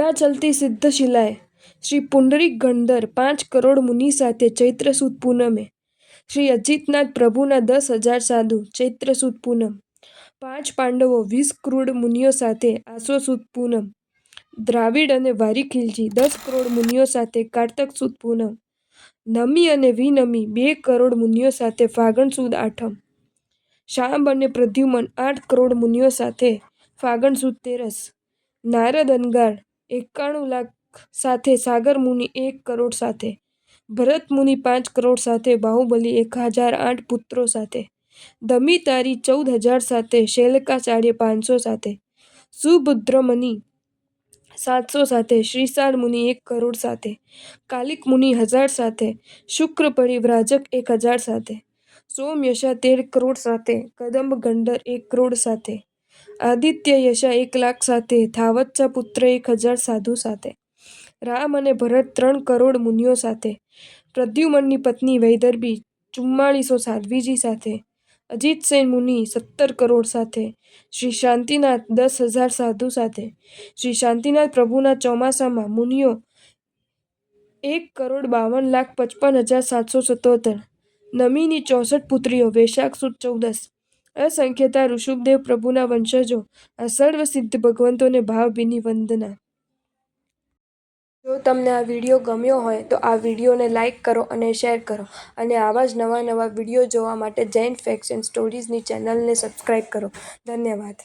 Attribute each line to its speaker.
Speaker 1: સદા ચલતી સિદ્ધશિલાએ શ્રી પુંડરીક ગણધર 5 કરોડ મુનિ સાથે ચૈત્ર સુદ પૂનમે, શ્રી અજીતનાથ પ્રભુના 10,000 સાધુ ચૈત્ર સુદ પૂનમ, 5 પાંડવો 20 ક્રૂડ મુનિઓ સાથે આસો સુદ પૂનમ, દ્રાવિડ અને વારીખિલજી 10 કરોડ મુનિઓ સાથે કારતક સુદ પૂનમ, નમી અને વિનમી 2 કરોડ મુનિઓ સાથે ફાગણ સુદ આઠમ, શાંબ અને પ્રદ્યુમન 8 કરોડ મુનિઓ સાથે ફાગણ સુદ તેરસ, નારદ અનગાળ 91 લાખ સાથે સાગર મુનિ 1 કરોડ સાથે, ભરત મુનિ 5 કરોડ સાથે બાહુબલી 1008 પુત્રો સાથે, દમિતારી 14,000 સાથે શૈલકાચાર્ય 500 સાથે, સુભદ્રમુનિ 700 સાથે, શ્રીશાળ મુનિ 1 કરોડ સાથે, કાલિક મુનિ 1000 સાથે, શુક્ર પરિવ્રાજક 1000 સાથે, સોમયશા 13 કરોડ સાથે, કદંબ ગંધર 1 કરોડ સાથે, આદિત્ય યશા 1 લાખ સાથે, થાવત્સા પુત્ર 1000 સાધુ સાથે, રામ અને ભરત 3 કરોડ મુનિઓ સાથે, પ્રદ્યુમનની પત્ની વૈદર્ભી 4400 સાધ્વીજી સાથે, અજીતસેન મુનિ 17 કરોડ સાથે, શ્રી શાંતિનાથ 10,000 સાધુ સાથે, શ્રી શાંતિનાથ પ્રભુના ચોમાસામાં મુનિઓ 1,52,55,777, નમીની 64 પુત્રીઓ વૈશાખ સુદ 14, અસંખ્યતા ઋષભદેવ પ્રભુના વંશજો, આ સર્વ સિદ્ધ ભગવંતોને ભાવભીની વંદના। જો તમને આ વિડીયો ગમ્યો હોય તો આ વિડીયોને લાઇક કરો અને શેર કરો અને આવા જ નવા વિડીયો જોવા માટે જૈન ફેક્ટ્સ એન્ડ સ્ટોરીઝની ચેનલને સબસ્ક્રાઈબ કરો। ધન્યવાદ।